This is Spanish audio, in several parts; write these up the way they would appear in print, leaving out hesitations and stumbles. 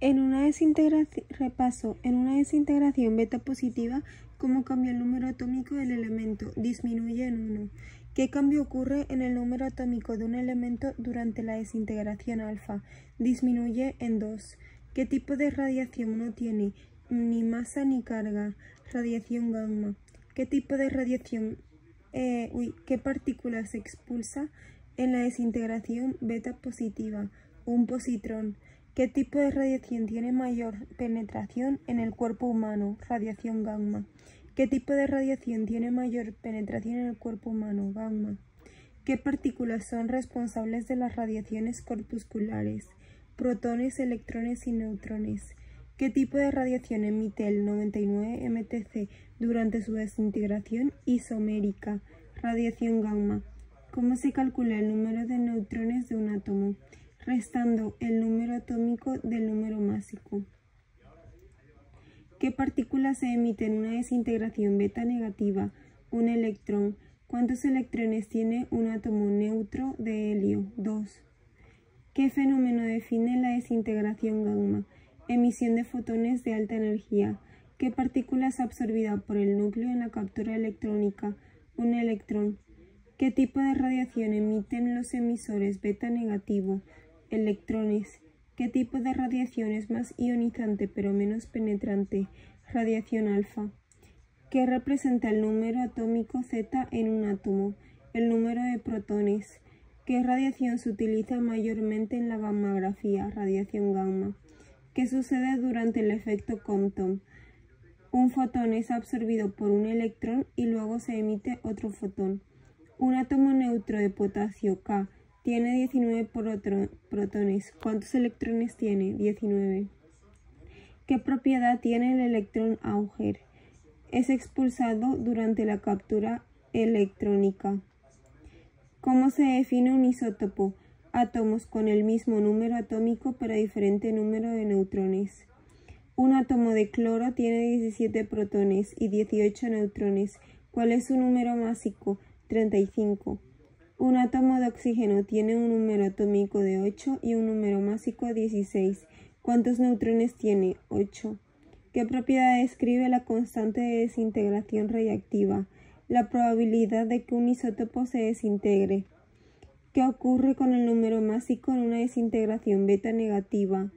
En una desintegración beta positiva, ¿cómo cambia el número atómico del elemento? Disminuye en 1. ¿Qué cambio ocurre en el número atómico de un elemento durante la desintegración alfa? Disminuye en 2. ¿Qué tipo de radiación no tiene ni masa ni carga? Radiación gamma. ¿Qué tipo de radiación, qué partícula se expulsa en la desintegración beta positiva? Un positrón. ¿Qué tipo de radiación tiene mayor penetración en el cuerpo humano? Radiación gamma. ¿Qué tipo de radiación tiene mayor penetración en el cuerpo humano? Gamma. ¿Qué partículas son responsables de las radiaciones corpusculares? Protones, electrones y neutrones. ¿Qué tipo de radiación emite el 99 MTC durante su desintegración isomérica? Radiación gamma. ¿Cómo se calcula el número de neutrones de un átomo? Restando el número atómico del número másico. ¿Qué partícula se emite en una desintegración beta negativa? Un electrón. ¿Cuántos electrones tiene un átomo neutro de helio? 2. ¿Qué fenómeno define la desintegración gamma? Emisión de fotones de alta energía. ¿Qué partícula es absorbida por el núcleo en la captura electrónica? Un electrón. ¿Qué tipo de radiación emiten los emisores beta negativo? Electrones. ¿Qué tipo de radiación es más ionizante pero menos penetrante? Radiación alfa. ¿Qué representa el número atómico Z en un átomo? El número de protones. ¿Qué radiación se utiliza mayormente en la gammagrafía? Radiación gamma. ¿Qué sucede durante el efecto Compton? Un fotón es absorbido por un electrón y luego se emite otro fotón. Un átomo neutro de potasio K tiene 19 protones. ¿Cuántos electrones tiene? 19. ¿Qué propiedad tiene el electrón Auger? Es expulsado durante la captura electrónica. ¿Cómo se define un isótopo? Átomos con el mismo número atómico pero diferente número de neutrones. Un átomo de cloro tiene 17 protones y 18 neutrones. ¿Cuál es su número másico? 35. Un átomo de oxígeno tiene un número atómico de 8 y un número másico 16. ¿Cuántos neutrones tiene? 8. ¿Qué propiedad describe la constante de desintegración radiactiva? La probabilidad de que un isótopo se desintegre. ¿Qué ocurre con el número másico en una desintegración beta negativa?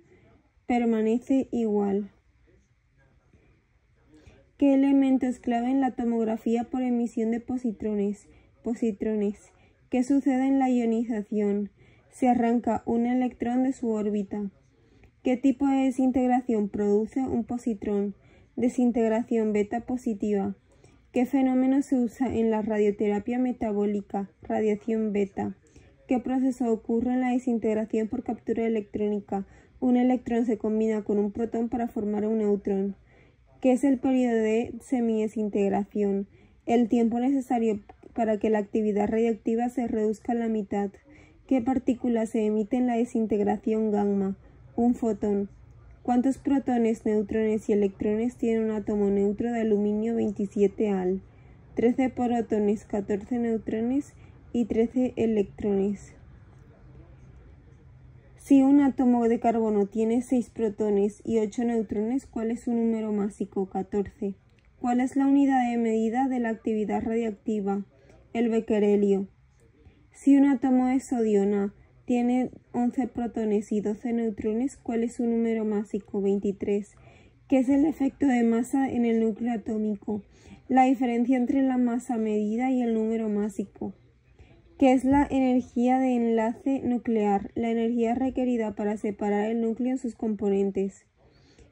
Permanece igual. ¿Qué elemento es clave en la tomografía por emisión de positrones? Positrones. ¿Qué sucede en la ionización? Se arranca un electrón de su órbita. ¿Qué tipo de desintegración produce un positrón? Desintegración beta positiva. ¿Qué fenómeno se usa en la radioterapia metabólica? Radiación beta. ¿Qué proceso ocurre en la desintegración por captura electrónica? Un electrón se combina con un protón para formar un neutrón. ¿Qué es el periodo de semidesintegración? El tiempo necesario para que la actividad radiactiva se reduzca a la mitad. ¿Qué partícula se emite en la desintegración gamma? Un fotón. ¿Cuántos protones, neutrones y electrones tiene un átomo neutro de aluminio 27 Al? 13 protones, 14 neutrones y 13 electrones. Si un átomo de carbono tiene 6 protones y 8 neutrones, ¿cuál es su número másico? 14. ¿Cuál es la unidad de medida de la actividad radiactiva? El becquerelio. Si un átomo de sodio Na tiene 11 protones y 12 neutrones, ¿cuál es su número másico? 23. ¿Qué es el efecto de masa en el núcleo atómico? La diferencia entre la masa medida y el número másico. ¿Qué es la energía de enlace nuclear? La energía requerida para separar el núcleo en sus componentes.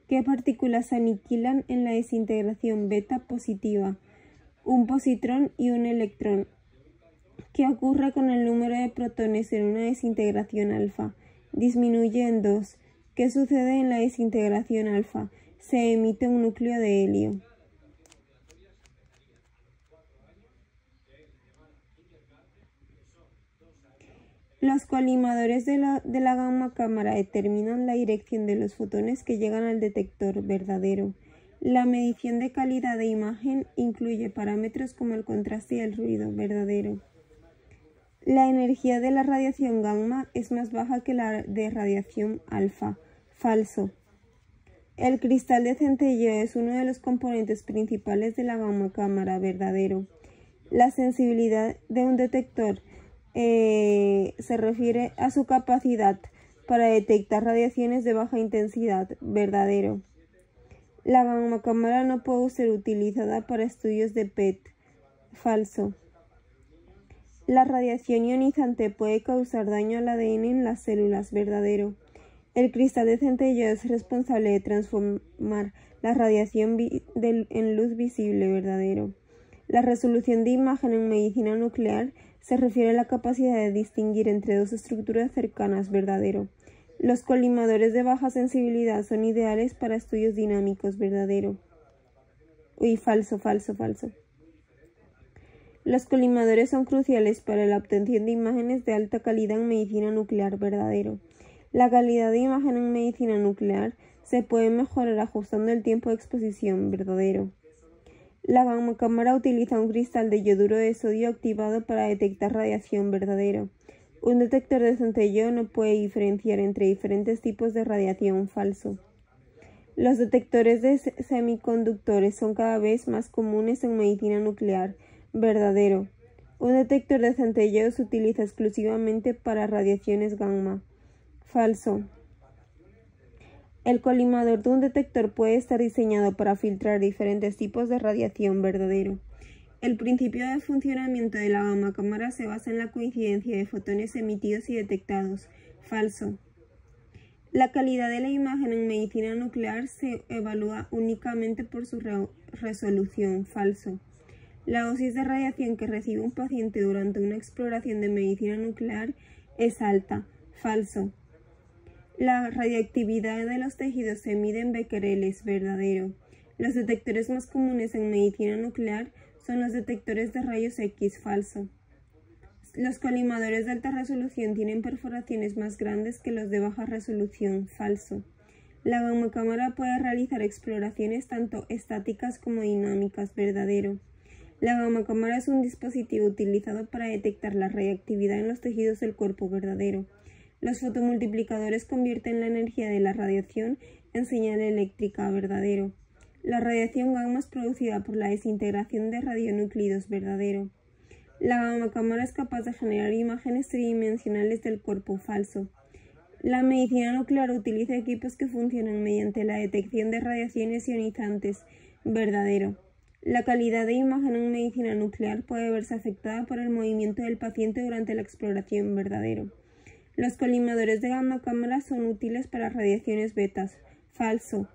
¿Qué partículas se aniquilan en la desintegración beta positiva? Un positrón y un electrón. ¿Qué ocurre con el número de protones en una desintegración alfa? Disminuye en 2. ¿Qué sucede en la desintegración alfa? Se emite un núcleo de helio. Los colimadores de la gamma cámara determinan la dirección de los fotones que llegan al detector verdadero. La medición de calidad de imagen incluye parámetros como el contraste y el ruido verdadero. La energía de la radiación gamma es más baja que la de radiación alfa. Falso. El cristal de centelleo es uno de los componentes principales de la gamma cámara, verdadero. La sensibilidad de un detector se refiere a su capacidad para detectar radiaciones de baja intensidad, verdadero. La gamma cámara no puede ser utilizada para estudios de PET, falso. La radiación ionizante puede causar daño al ADN en las células, verdadero. El cristal de centelleo es responsable de transformar la radiación en luz visible, verdadero. La resolución de imagen en medicina nuclear se refiere a la capacidad de distinguir entre dos estructuras cercanas, verdadero. Los colimadores de baja sensibilidad son ideales para estudios dinámicos, verdadero. Falso. Los colimadores son cruciales para la obtención de imágenes de alta calidad en medicina nuclear, verdadero. La calidad de imagen en medicina nuclear se puede mejorar ajustando el tiempo de exposición, verdadero. La gamma cámara utiliza un cristal de yoduro de sodio activado para detectar radiación, verdadero. Un detector de centelleo no puede diferenciar entre diferentes tipos de radiación, falso. Los detectores de semiconductores son cada vez más comunes en medicina nuclear, verdadero. Un detector de centelleo se utiliza exclusivamente para radiaciones gamma, falso. El colimador de un detector puede estar diseñado para filtrar diferentes tipos de radiación, verdadero. El principio de funcionamiento de la gamma cámara se basa en la coincidencia de fotones emitidos y detectados, falso. La calidad de la imagen en medicina nuclear se evalúa únicamente por su resolución, falso. La dosis de radiación que recibe un paciente durante una exploración de medicina nuclear es alta, falso. La radiactividad de los tejidos se mide en becquereles, verdadero. Los detectores más comunes en medicina nuclear son los detectores de rayos X, falso. Los colimadores de alta resolución tienen perforaciones más grandes que los de baja resolución, falso. La gamma cámara puede realizar exploraciones tanto estáticas como dinámicas, verdadero. La gamma cámara es un dispositivo utilizado para detectar la radiactividad en los tejidos del cuerpo, verdadero. Los fotomultiplicadores convierten la energía de la radiación en señal eléctrica, verdadero. La radiación gamma es producida por la desintegración de radionúclidos, verdadero. La gamma cámara es capaz de generar imágenes tridimensionales del cuerpo, falso. La medicina nuclear utiliza equipos que funcionan mediante la detección de radiaciones ionizantes, verdadero. La calidad de imagen en medicina nuclear puede verse afectada por el movimiento del paciente durante la exploración, verdadero. Los colimadores de gamma cámara son útiles para radiaciones betas, falso.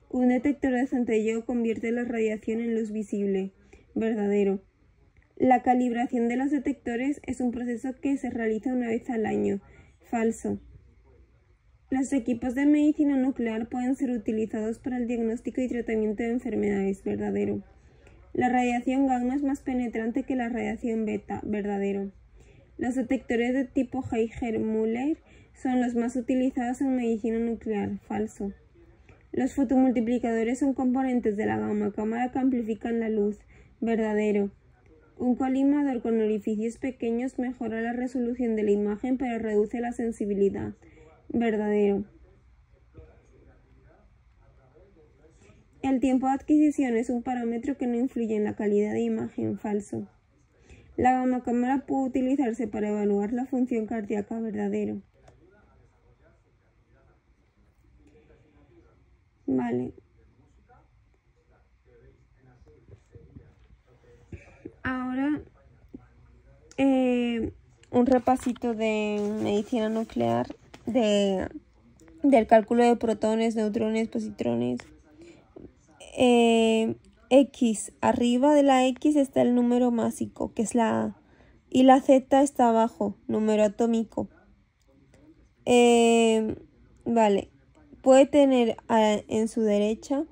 Un detector de centelleo convierte la radiación en luz visible, verdadero. La calibración de los detectores es un proceso que se realiza una vez al año, falso. Los equipos de medicina nuclear pueden ser utilizados para el diagnóstico y tratamiento de enfermedades, verdadero. La radiación gamma es más penetrante que la radiación beta, verdadero. Los detectores de tipo Geiger-Müller son los más utilizados en medicina nuclear, falso. Los fotomultiplicadores son componentes de la gamma cámara que amplifican la luz, verdadero. Un colimador con orificios pequeños mejora la resolución de la imagen pero reduce la sensibilidad, verdadero. El tiempo de adquisición es un parámetro que no influye en la calidad de imagen, falso. La gamma cámara puede utilizarse para evaluar la función cardíaca, verdadero. Vale. Ahora un repasito de medicina nuclear, del cálculo de protones, neutrones, positrones. X, arriba de la X está el número másico, que es la A, y la Z está abajo, número atómico. Vale, puede tener en su derecha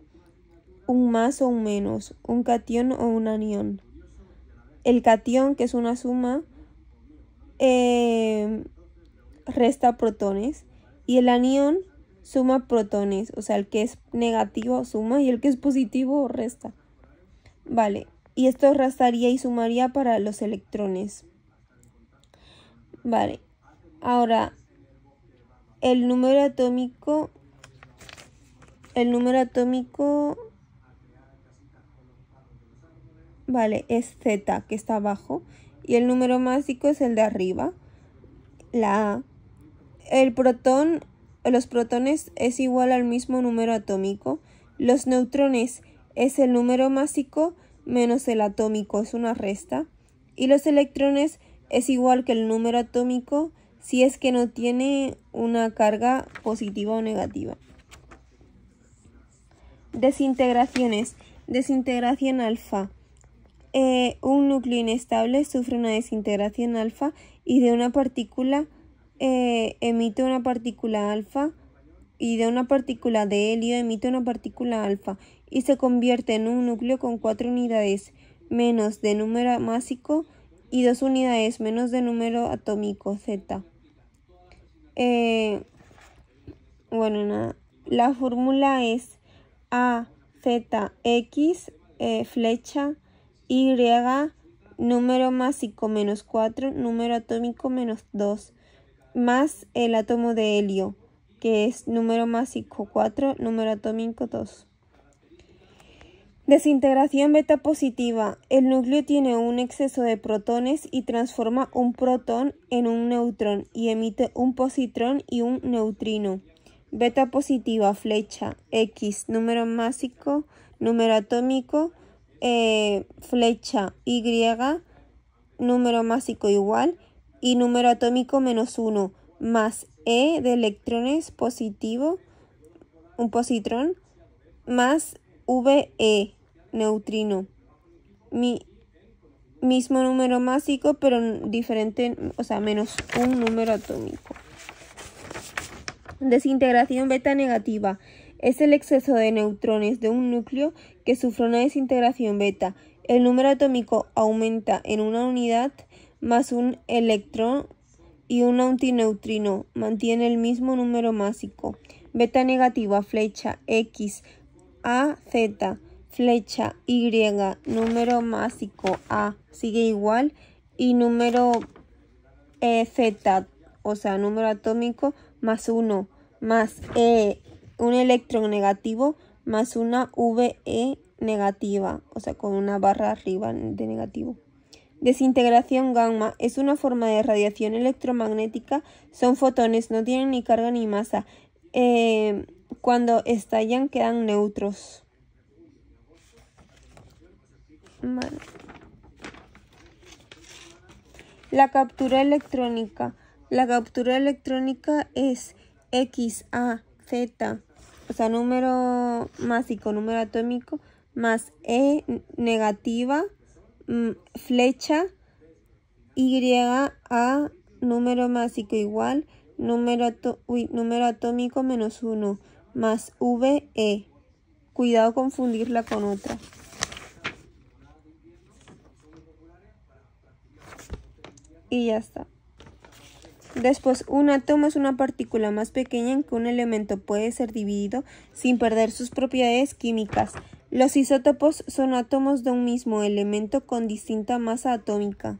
un más o un menos, un catión o un anión. El catión, que es una suma, resta protones, y el anión suma protones, o sea, el que es negativo suma y el que es positivo resta. Vale, y esto restaría y sumaría para los electrones. Vale, ahora el número atómico el número atómico, vale, es Z, que está abajo, y el número másico es el de arriba, la A. Los protones es igual al mismo número atómico. Los neutrones es el número másico menos el atómico, es una resta. Y los electrones es igual que el número atómico si es que no tiene una carga positiva o negativa. Desintegraciones. Desintegración alfa. Un núcleo inestable sufre una desintegración alfa y de una partícula emite una partícula alfa, y de una partícula de helio emite una partícula alfa y se convierte en un núcleo con 4 unidades menos de número másico y 2 unidades menos de número atómico, Z. Bueno, nada. La fórmula es AZX, flecha, Y, número másico menos 4, número atómico menos 2, más el átomo de helio, que es número másico 4, número atómico 2. Desintegración beta positiva. El núcleo tiene un exceso de protones y transforma un protón en un neutrón y emite un positrón y un neutrino. Beta positiva, flecha, X, número másico, número atómico, flecha, Y, número másico igual, y número atómico menos 1, más E de electrones positivo, un positrón, más VE, neutrino. Mismo número másico, pero diferente, o sea, menos un número atómico. Desintegración beta negativa. Es el exceso de neutrones de un núcleo que sufre una desintegración beta. El número atómico aumenta en una unidad más un electrón y un antineutrino. Mantiene el mismo número másico. Beta negativa, flecha, X, A, Z, flecha, Y, número másico A, sigue igual, y número Z, o sea, número atómico, más 1, más un electrón negativo, más una VE negativa, o sea, con una barra arriba de negativo. Desintegración gamma es una forma de radiación electromagnética. Son fotones, no tienen ni carga ni masa. Cuando estallan quedan neutros. Vale. La captura electrónica. La captura electrónica es X, A, Z, o sea, número másico, número atómico, más E negativa, flecha, Y, A, número másico igual, número atómico menos 1, más VE. Cuidado confundirla con otra. Y ya está. Después, un átomo es una partícula más pequeña en que un elemento puede ser dividido sin perder sus propiedades químicas. Los isótopos son átomos de un mismo elemento con distinta masa atómica.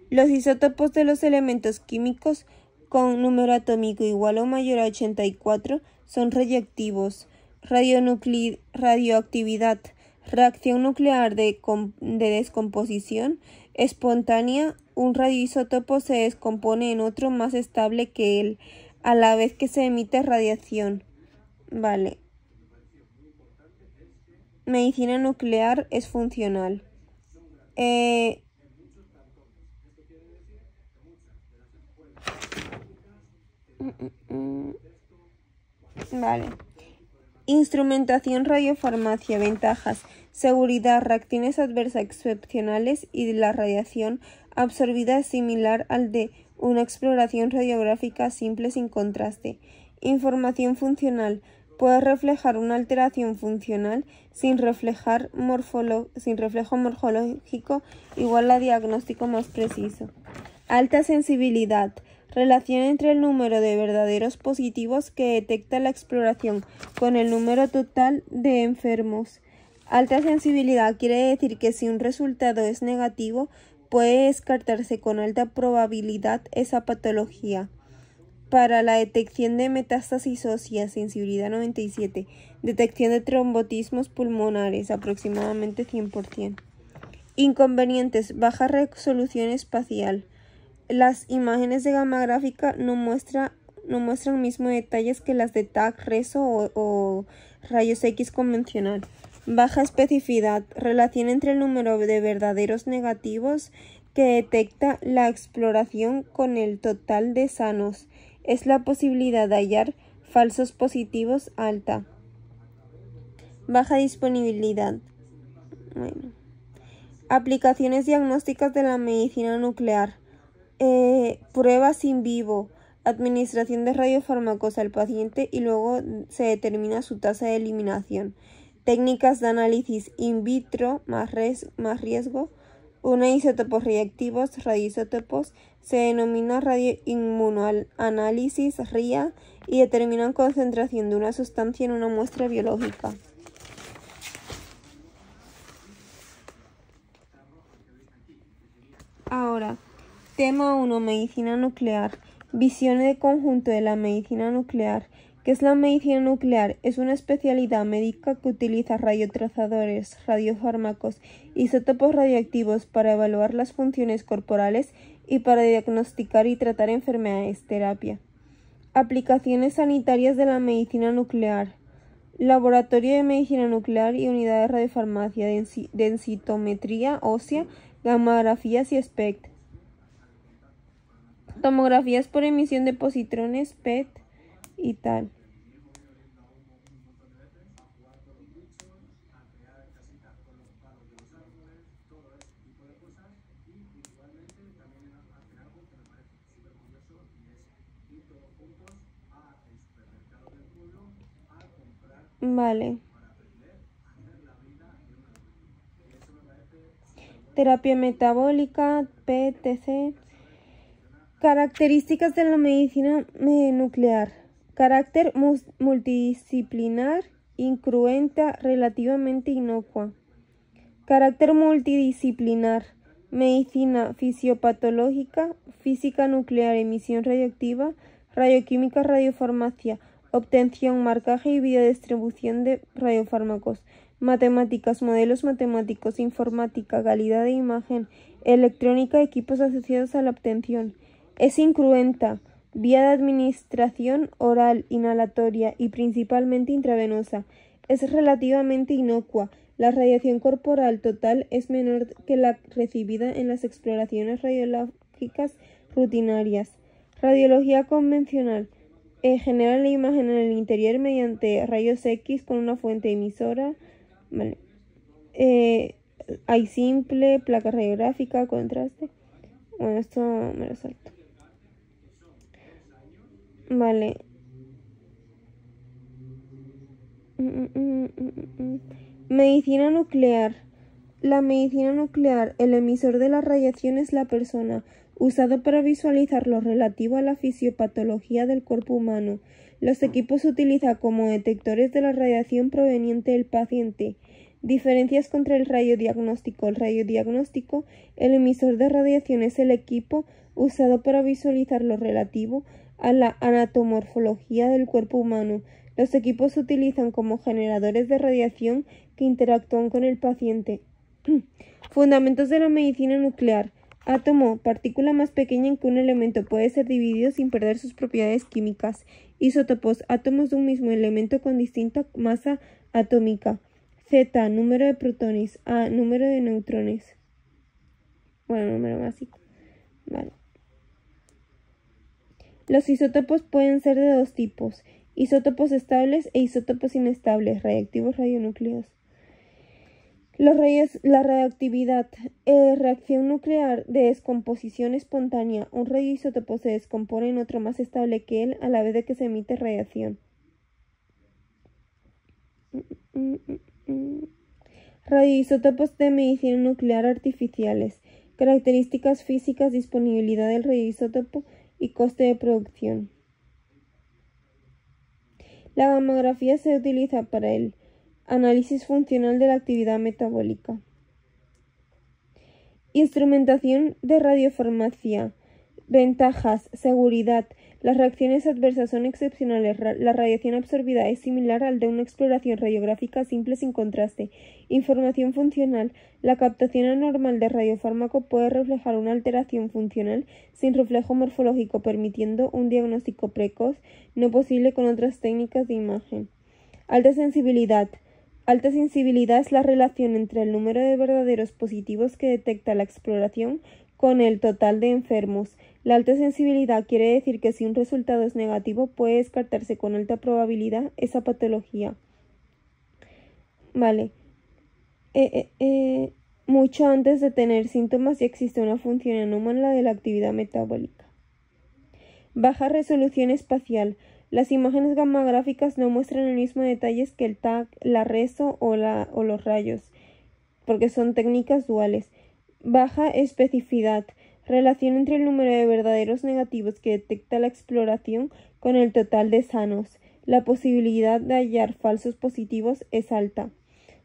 Los isótopos de los elementos químicos con número atómico igual o mayor a 84 son radioactivos. Radioactividad. Reacción nuclear de descomposición espontánea. Un radioisótopo se descompone en otro más estable que él, a la vez que se emite radiación. Vale. Medicina nuclear es funcional. Vale. Instrumentación radiofarmacia. Ventajas. Seguridad. Reacciones adversas excepcionales y la radiación absorbida es similar al de una exploración radiográfica simple sin contraste. Información funcional. Puede reflejar una alteración funcional sin reflejo morfológico, igual a diagnóstico más preciso. Alta sensibilidad. Relación entre el número de verdaderos positivos que detecta la exploración con el número total de enfermos. Alta sensibilidad quiere decir que si un resultado es negativo, puede descartarse con alta probabilidad esa patología. para la detección de metástasis óseas, sensibilidad 97, detección de trombotismos pulmonares, aproximadamente 100%. Inconvenientes: baja resolución espacial. Las imágenes de gamma gráfica no muestran mismos detalles que las de TAC, RESO o rayos X convencional. Baja especificidad. Relación entre el número de verdaderos negativos que detecta la exploración con el total de sanos. Es la posibilidad de hallar falsos positivos alta. Baja disponibilidad. Bueno. Aplicaciones diagnósticas de la medicina nuclear. Pruebas in vivo. Administración de radiofármacos al paciente y luego se determina su tasa de eliminación. Técnicas de análisis in vitro más riesgo. Isótopos reactivos, radioisótopos, se denomina radioinmunoanálisis RIA y determinan concentración de una sustancia en una muestra biológica. Ahora, tema 1, medicina nuclear. Visión de conjunto de la medicina nuclear. ¿Qué es la medicina nuclear? Es una especialidad médica que utiliza radiotrazadores, radiofármacos, isótopos radioactivos para evaluar las funciones corporales y para diagnosticar y tratar enfermedades. Terapia. Aplicaciones sanitarias de la medicina nuclear. Laboratorio de medicina nuclear y unidad de radiofarmacia, densitometría ósea, gammagrafías y SPECT. Tomografías por emisión de positrones, PET y tal. Vale. Terapia metabólica, PTC. Características de la medicina nuclear. Carácter multidisciplinar, incruenta, relativamente inocua. Carácter multidisciplinar. Medicina fisiopatológica, física nuclear, emisión radioactiva, radioquímica, radiofarmacia, obtención, marcaje y biodistribución de radiofármacos. Matemáticas, modelos matemáticos, informática, calidad de imagen, electrónica, equipos asociados a la obtención. Es incruenta, vía de administración oral, inhalatoria y principalmente intravenosa. Es relativamente inocua. La radiación corporal total es menor que la recibida en las exploraciones radiológicas rutinarias. Radiología convencional. Genera la imagen en el interior mediante rayos X con una fuente emisora. Vale. Hay simple, placa radiográfica, contraste. Bueno, esto me lo salto. Vale. Medicina nuclear. La medicina nuclear, el emisor de la radiación es la persona, usado para visualizar lo relativo a la fisiopatología del cuerpo humano. Los equipos se utilizan como detectores de la radiación proveniente del paciente. Diferencias contra el radiodiagnóstico. El radiodiagnóstico, el emisor de radiación es el equipo usado para visualizar lo relativo a la anatomorfología del cuerpo humano. Los equipos se utilizan como generadores de radiación que interactúan con el paciente. Fundamentos de la medicina nuclear. Átomo, partícula más pequeña en que un elemento puede ser dividido sin perder sus propiedades químicas. Isótopos, átomos de un mismo elemento con distinta masa atómica. Z, número de protones. A, número de neutrones. Bueno, número básico. Vale. Los isótopos pueden ser de dos tipos: isótopos estables e isótopos inestables, radiactivos, radionúcleos. La radioactividad. Reacción nuclear de descomposición espontánea. Un radioisótopo se descompone en otro más estable que él a la vez de que se emite radiación. Radioisótopos de medicina nuclear artificiales. Características físicas, disponibilidad del radioisótopo y coste de producción. La gammagrafía se utiliza para el análisis funcional de la actividad metabólica. Instrumentación de radiofarmacia. Ventajas: seguridad. Las reacciones adversas son excepcionales. La radiación absorbida es similar al de una exploración radiográfica simple sin contraste. Información funcional. La captación anormal de radiofármaco puede reflejar una alteración funcional sin reflejo morfológico, permitiendo un diagnóstico precoz no posible con otras técnicas de imagen. Alta sensibilidad. Alta sensibilidad es la relación entre el número de verdaderos positivos que detecta la exploración con el total de enfermos. La alta sensibilidad quiere decir que si un resultado es negativo, puede descartarse con alta probabilidad esa patología. Vale. Mucho antes de tener síntomas ya existe una función anómala de la actividad metabólica. Baja resolución espacial. Las imágenes gamagráficas no muestran el mismo detalles que el TAC, la reso o los rayos, porque son técnicas duales. Baja especificidad. Relación entre el número de verdaderos negativos que detecta la exploración con el total de sanos. La posibilidad de hallar falsos positivos es alta.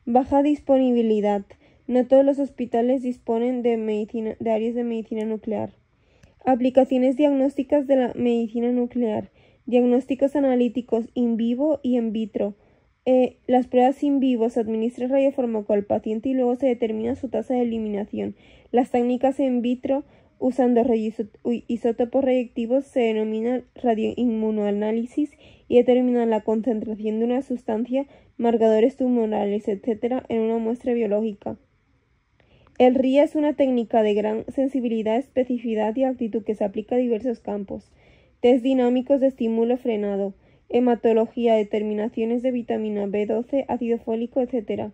Baja disponibilidad. No todos los hospitales disponen de áreas de medicina nuclear. Aplicaciones diagnósticas de la medicina nuclear. Diagnósticos analíticos in vivo y in vitro. Las pruebas in vivo se administra radiofármaco al paciente y luego se determina su tasa de eliminación. Las técnicas in vitro usando isótopos radioactivos se denominan radioinmunoanálisis y determinan la concentración de una sustancia, marcadores tumorales, etc. en una muestra biológica. El RIA es una técnica de gran sensibilidad, especificidad y aptitud que se aplica a diversos campos. Test dinámicos de estímulo frenado, hematología, determinaciones de vitamina B12, ácido fólico, etc.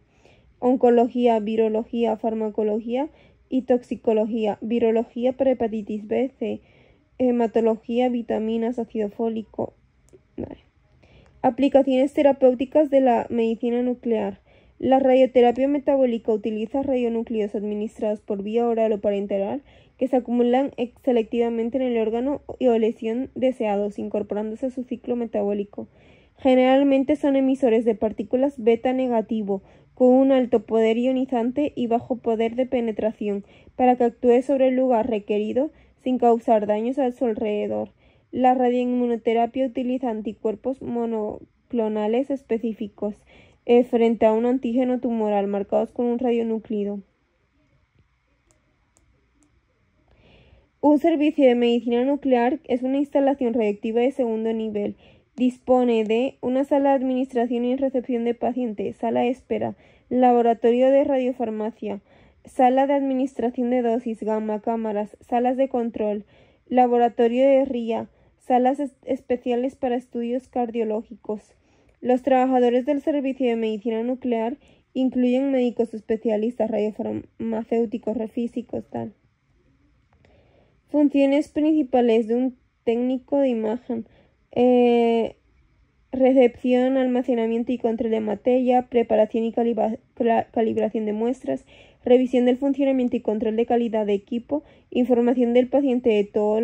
Oncología, virología, farmacología y toxicología. Virología para hepatitis B, C. Hematología, vitaminas, ácido fólico. Vale. Aplicaciones terapéuticas de la medicina nuclear. La radioterapia metabólica utiliza radionúclidos administrados por vía oral o parenteral que se acumulan selectivamente en el órgano o lesión deseados, incorporándose a su ciclo metabólico. Generalmente son emisores de partículas beta negativo, con un alto poder ionizante y bajo poder de penetración, para que actúe sobre el lugar requerido sin causar daños a su alrededor. La radioinmunoterapia utiliza anticuerpos monoclonales específicos frente a un antígeno tumoral marcados con un radionúclido. Un servicio de medicina nuclear es una instalación radioactiva de segundo nivel. Dispone de una sala de administración y recepción de pacientes, sala de espera, laboratorio de radiofarmacia, sala de administración de dosis, gamma, cámaras, salas de control, laboratorio de RIA, salas especiales para estudios cardiológicos. Los trabajadores del servicio de medicina nuclear incluyen médicos especialistas, radiofarmacéuticos, físicos, tal. Funciones principales de un técnico de imagen. Recepción, almacenamiento y control de materia, preparación y calibración de muestras, revisión del funcionamiento y control de calidad de equipo, información del paciente de toda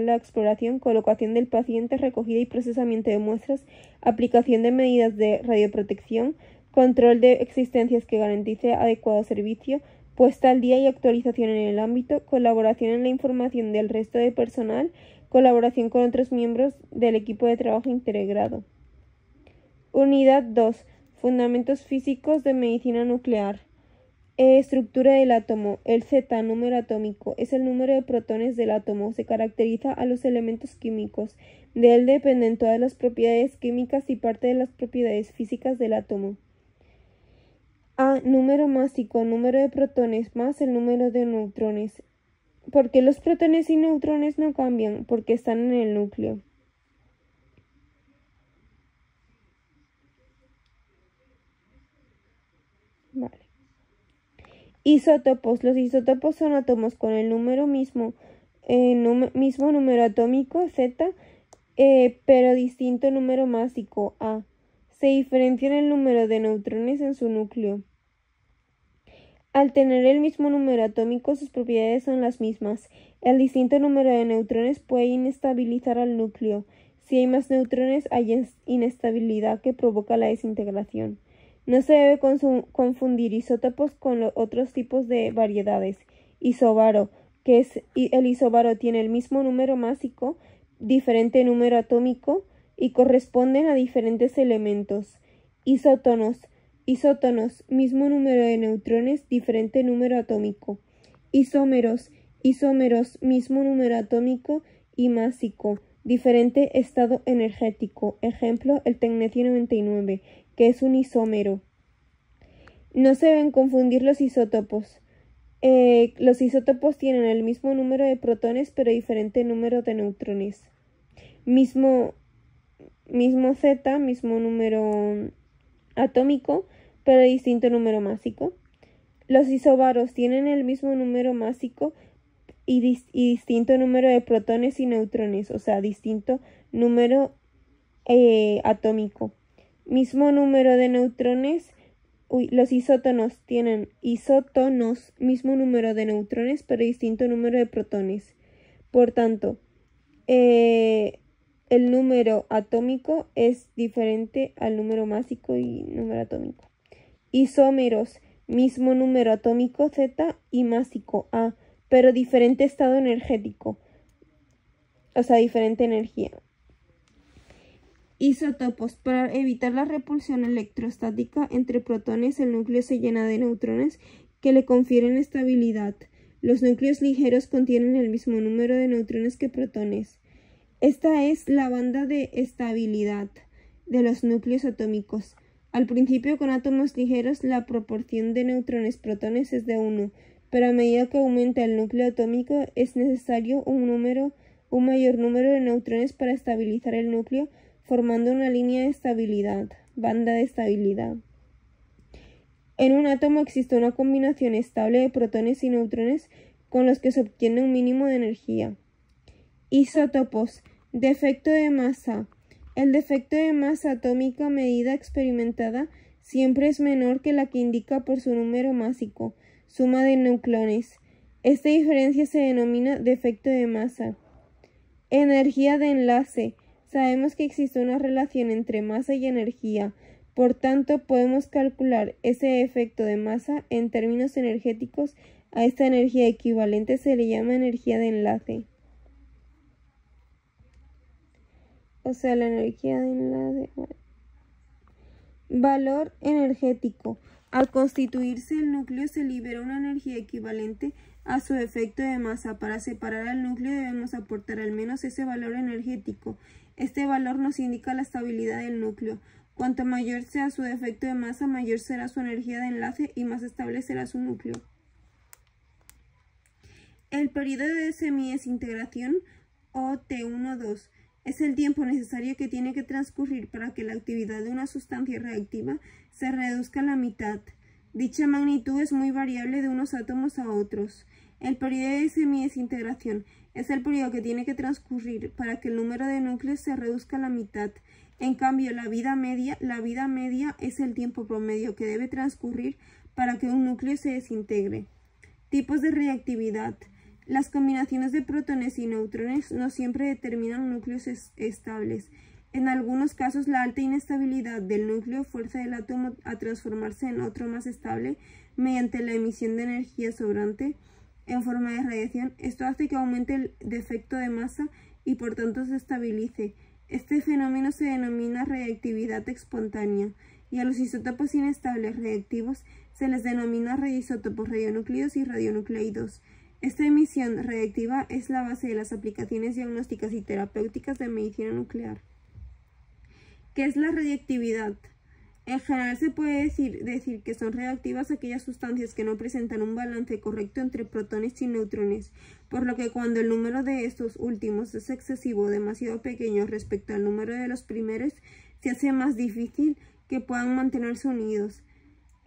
la exploración, colocación del paciente, recogida y procesamiento de muestras, aplicación de medidas de radioprotección, control de existencias que garantice adecuado servicio, puesta al día y actualización en el ámbito, colaboración en la información del resto de personal, colaboración con otros miembros del equipo de trabajo integrado. Unidad 2. Fundamentos físicos de medicina nuclear. Estructura del átomo. El Z, número atómico, es el número de protones del átomo. Se caracteriza a los elementos químicos. De él dependen todas las propiedades químicas y parte de las propiedades físicas del átomo. A, número másico, número de protones más el número de neutrones. ¿Por qué los protones y neutrones no cambian? Porque están en el núcleo. Vale. Isótopos. Los isótopos son átomos con el mismo número atómico, Z, pero distinto número másico, A. Se diferencian el número de neutrones en su núcleo. Al tener el mismo número atómico, sus propiedades son las mismas. El distinto número de neutrones puede inestabilizar al núcleo. Si hay más neutrones, hay inestabilidad que provoca la desintegración. No se debe confundir isótopos con otros tipos de variedades. Isobaro. que es el isóbaro tiene el mismo número másico, diferente número atómico y corresponden a diferentes elementos. Isótonos, mismo número de neutrones, diferente número atómico. Isómeros, mismo número atómico y másico, diferente estado energético. Ejemplo, el tecnecio 99, que es un isómero. No se deben confundir los isótopos. Los isótopos tienen el mismo número de protones pero diferente número de neutrones. Mismo Z, mismo número atómico pero distinto número másico. Los isóbaros tienen el mismo número másico y distinto número de protones y neutrones, o sea, distinto número atómico. Mismo número de neutrones. Los isótonos tienen mismo número de neutrones, pero distinto número de protones. Por tanto, el número atómico es diferente al número másico y número atómico. Isómeros, mismo número atómico Z y másico A, pero diferente estado energético, o sea, diferente energía. Isótopos. Para evitar la repulsión electrostática entre protones, el núcleo se llena de neutrones que le confieren estabilidad. Los núcleos ligeros contienen el mismo número de neutrones que protones. Esta es la banda de estabilidad de los núcleos atómicos. Al principio, con átomos ligeros, la proporción de neutrones-protones es de 1, pero a medida que aumenta el núcleo atómico es necesario un mayor número de neutrones para estabilizar el núcleo, formando una línea de estabilidad, banda de estabilidad. En un átomo existe una combinación estable de protones y neutrones con los que se obtiene un mínimo de energía. Isótopos. Defecto de masa. El defecto de masa atómica medida experimentada siempre es menor que la que indica por su número másico, suma de nucleones. Esta diferencia se denomina defecto de masa. Energía de enlace. Sabemos que existe una relación entre masa y energía, por tanto podemos calcular ese efecto de masa en términos energéticos. A esta energía equivalente se le llama energía de enlace. O sea, la energía de enlace. Valor energético. Al constituirse el núcleo se libera una energía equivalente a su efecto de masa. Para separar al núcleo debemos aportar al menos ese valor energético. Este valor nos indica la estabilidad del núcleo. Cuanto mayor sea su defecto de masa, mayor será su energía de enlace y más estable será su núcleo. El periodo de semidesintegración, o T1-2, es el tiempo necesario que tiene que transcurrir para que la actividad de una sustancia reactiva se reduzca a la mitad. Dicha magnitud es muy variable de unos átomos a otros. El periodo de semidesintegración es el periodo que tiene que transcurrir para que el número de núcleos se reduzca a la mitad. En cambio, la vida media es el tiempo promedio que debe transcurrir para que un núcleo se desintegre. Tipos de reactividad. Las combinaciones de protones y neutrones no siempre determinan núcleos estables. En algunos casos, la alta inestabilidad del núcleo fuerza el átomo a transformarse en otro más estable mediante la emisión de energía sobrante en forma de radiación. Esto hace que aumente el defecto de masa y por tanto se estabilice. Este fenómeno se denomina reactividad espontánea, y a los isótopos inestables reactivos se les denomina radioisótopos radionucleidos y radionucleidos. Esta emisión reactiva es la base de las aplicaciones diagnósticas y terapéuticas de medicina nuclear. ¿Qué es la radiactividad? En general se puede decir que son reactivas aquellas sustancias que no presentan un balance correcto entre protones y neutrones, por lo que cuando el número de estos últimos es excesivo o demasiado pequeño respecto al número de los primeros, se hace más difícil que puedan mantenerse unidos.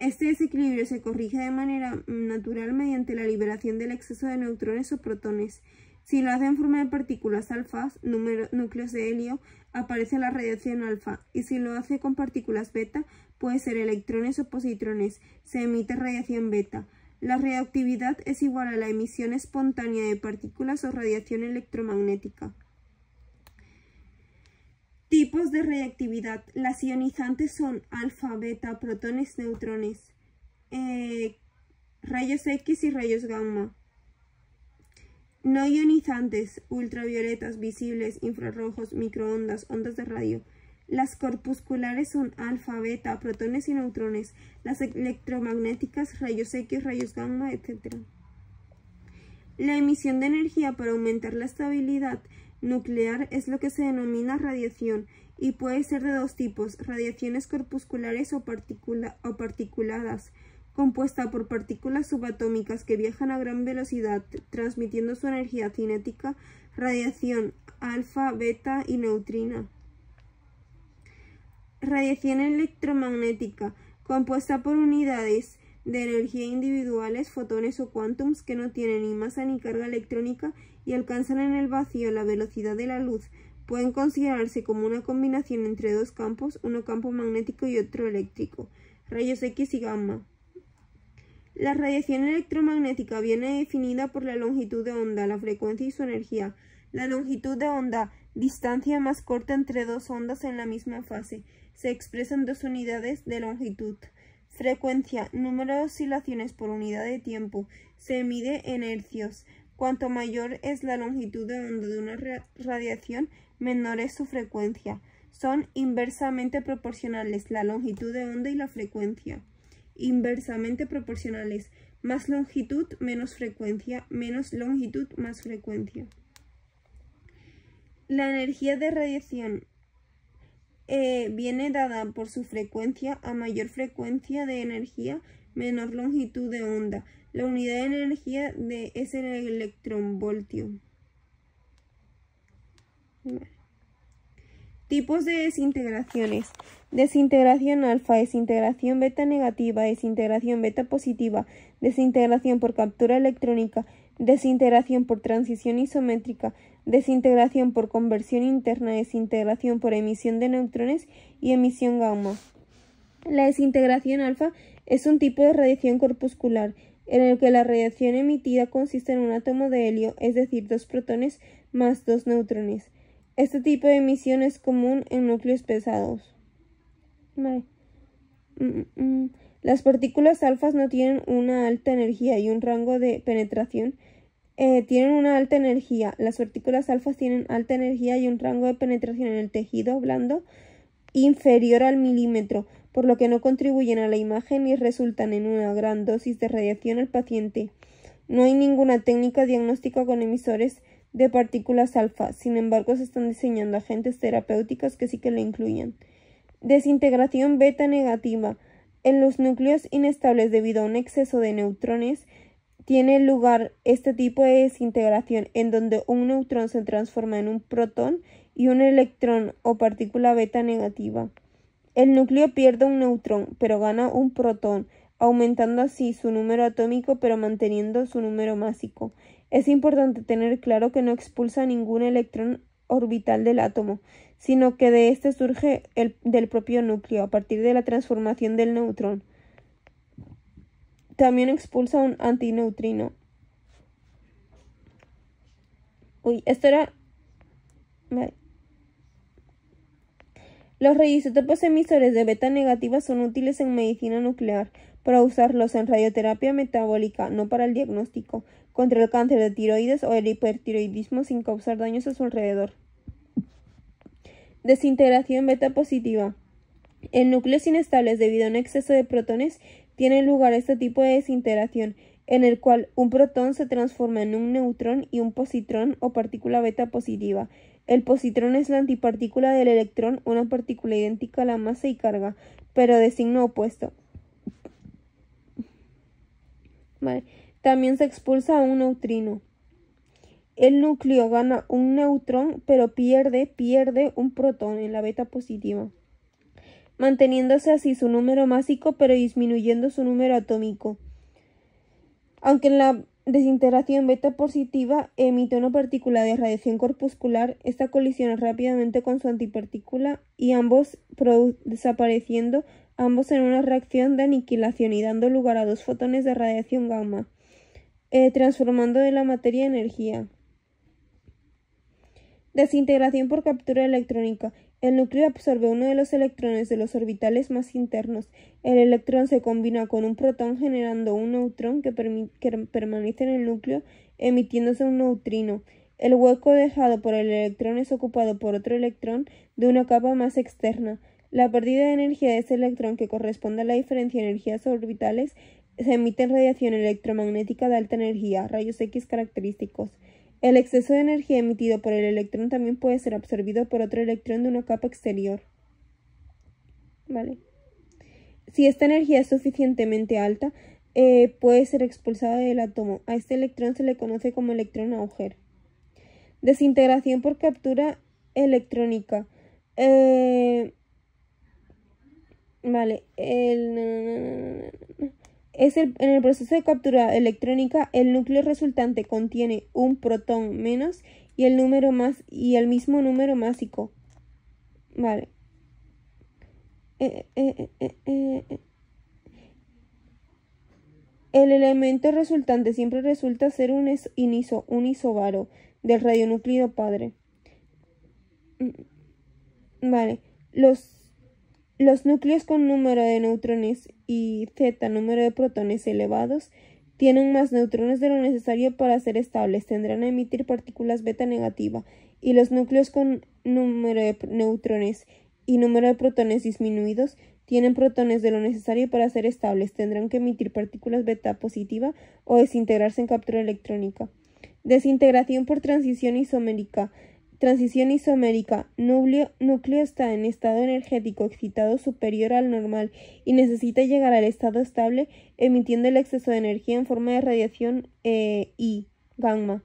Este desequilibrio se corrige de manera natural mediante la liberación del exceso de neutrones o protones. Si lo hace en forma de partículas alfa, núcleos de helio, aparece la radiación alfa, y si lo hace con partículas beta, puede ser electrones o positrones, se emite radiación beta. La reactividad es igual a la emisión espontánea de partículas o radiación electromagnética. Tipos de reactividad. Las ionizantes son alfa, beta, protones, neutrones, rayos X y rayos gamma. No ionizantes, ultravioletas, visibles, infrarrojos, microondas, ondas de radio. Las corpusculares son alfa, beta, protones y neutrones. Las electromagnéticas, rayos X, rayos gamma, etc. La emisión de energía para aumentar la estabilidad nuclear es lo que se denomina radiación y puede ser de dos tipos: radiaciones corpusculares o particuladas, compuesta por partículas subatómicas que viajan a gran velocidad transmitiendo su energía cinética, radiación alfa, beta y neutrina. Radiación electromagnética, compuesta por unidades de energía individuales, fotones o quantums que no tienen ni masa ni carga electrónica y alcanzan en el vacío la velocidad de la luz. Pueden considerarse como una combinación entre dos campos, uno campo magnético y otro eléctrico, rayos X y gamma. La radiación electromagnética viene definida por la longitud de onda, la frecuencia y su energía. La longitud de onda, distancia más corta entre dos ondas en la misma fase, se expresa en dos unidades de longitud. Frecuencia, número de oscilaciones por unidad de tiempo, se mide en hercios. Cuanto mayor es la longitud de onda de una radiación, menor es su frecuencia. Son inversamente proporcionales la longitud de onda y la frecuencia. Inversamente proporcionales. Más longitud, menos frecuencia, menos longitud, más frecuencia. La energía de radiación viene dada por su frecuencia. A mayor frecuencia de energía, menor longitud de onda. La unidad de energía es el electronvoltio. Tipos de desintegraciones. Desintegración alfa, desintegración beta negativa, desintegración beta positiva, desintegración por captura electrónica, desintegración por transición isométrica, desintegración por conversión interna, desintegración por emisión de neutrones y emisión gamma. La desintegración alfa es un tipo de radiación corpuscular en el que la radiación emitida consiste en un átomo de helio, es decir, 2 protones más 2 neutrones. Este tipo de emisión es común en núcleos pesados. Vale. Las partículas alfas no tienen una alta energía y un rango de penetración. Tienen una alta energía. Las partículas alfas tienen alta energía y un rango de penetración en el tejido blando inferior al milímetro, por lo que no contribuyen a la imagen ni resultan en una gran dosis de radiación al paciente. No hay ninguna técnica diagnóstica con emisores de partículas alfa, sin embargo se están diseñando agentes terapéuticos que sí que lo incluyen. Desintegración beta negativa. En los núcleos inestables debido a un exceso de neutrones, tiene lugar este tipo de desintegración en donde un neutrón se transforma en un protón y un electrón o partícula beta negativa. El núcleo pierde un neutrón, pero gana un protón, aumentando así su número atómico pero manteniendo su número másico. Es importante tener claro que no expulsa ningún electrón orbital del átomo, sino que de este surge del propio núcleo a partir de la transformación del neutrón. También expulsa un antineutrino. Esto era... Vale. Los radioisótopos emisores de beta negativa son útiles en medicina nuclear para usarlos en radioterapia metabólica, no para el diagnóstico, contra el cáncer de tiroides o el hipertiroidismo sin causar daños a su alrededor. Desintegración beta positiva. En núcleos inestables debido a un exceso de protones tiene lugar este tipo de desintegración, en el cual un protón se transforma en un neutrón y un positrón o partícula beta positiva. El positrón es la antipartícula del electrón, una partícula idéntica a la masa y carga, pero de signo opuesto. Vale. También se expulsa un neutrino. El núcleo gana un neutrón, pero pierde un protón en la beta positiva, manteniéndose así su número másico, pero disminuyendo su número atómico. Aunque en la desintegración beta positiva emite una partícula de radiación corpuscular, esta colisiona rápidamente con su antipartícula y ambos desapareciendo ambos en una reacción de aniquilación y dando lugar a 2 fotones de radiación gamma, transformando de la materia en energía. Desintegración por captura electrónica. El núcleo absorbe uno de los electrones de los orbitales más internos. El electrón se combina con un protón generando un neutrón que permanece en el núcleo emitiéndose un neutrino. El hueco dejado por el electrón es ocupado por otro electrón de una capa más externa. La pérdida de energía de ese electrón, que corresponde a la diferencia de energías orbitales, se emite en radiación electromagnética de alta energía, rayos X característicos. El exceso de energía emitido por el electrón también puede ser absorbido por otro electrón de una capa exterior. ¿Vale? Si esta energía es suficientemente alta, puede ser expulsada del átomo. A este electrón se le conoce como electrón agujero. Desintegración por captura electrónica. Vale. En el proceso de captura electrónica, el núcleo resultante contiene un protón menos y el mismo número másico. Vale. El elemento resultante siempre resulta ser un isobaro del radionúclido padre. Vale. Los núcleos con número de neutrones y Z número de protones elevados tienen más neutrones de lo necesario para ser estables, tendrán a emitir partículas beta negativa, y los núcleos con número de neutrones y número de protones disminuidos tienen protones de lo necesario para ser estables, tendrán que emitir partículas beta positiva o desintegrarse en captura electrónica. Desintegración por transición isomérica. Transición isomérica. Núcleo está en estado energético excitado superior al normal y necesita llegar al estado estable emitiendo el exceso de energía en forma de radiación I, gamma.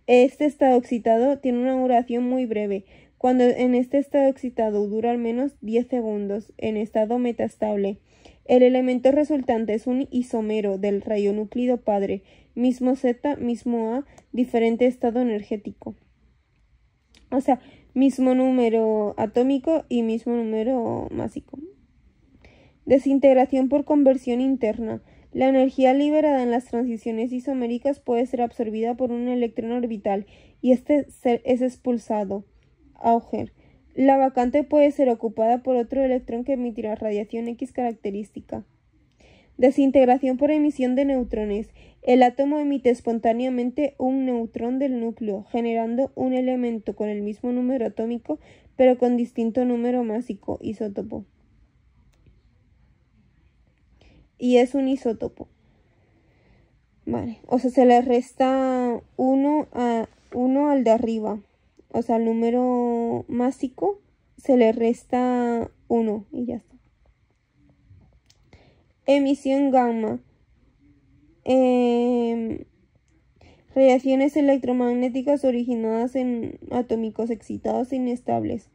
Este estado excitado tiene una duración muy breve. Cuando en este estado excitado dura al menos 10 segundos, en estado metastable. El elemento resultante es un isómero del radionúclido padre, mismo Z, mismo A, diferente estado energético. O sea, mismo número atómico y mismo número másico. Desintegración por conversión interna. La energía liberada en las transiciones isoméricas puede ser absorbida por un electrón orbital y este es expulsado. Auger. La vacante puede ser ocupada por otro electrón que emitirá radiación X característica. Desintegración por emisión de neutrones. El átomo emite espontáneamente un neutrón del núcleo, generando un elemento con el mismo número atómico, pero con distinto número másico, isótopo. Y es un isótopo. Vale, o sea, se le resta 1 al de arriba. O sea, el número másico se le resta 1 y ya está. Emisión gamma. Radiaciones electromagnéticas originadas en atómicos excitados e inestables.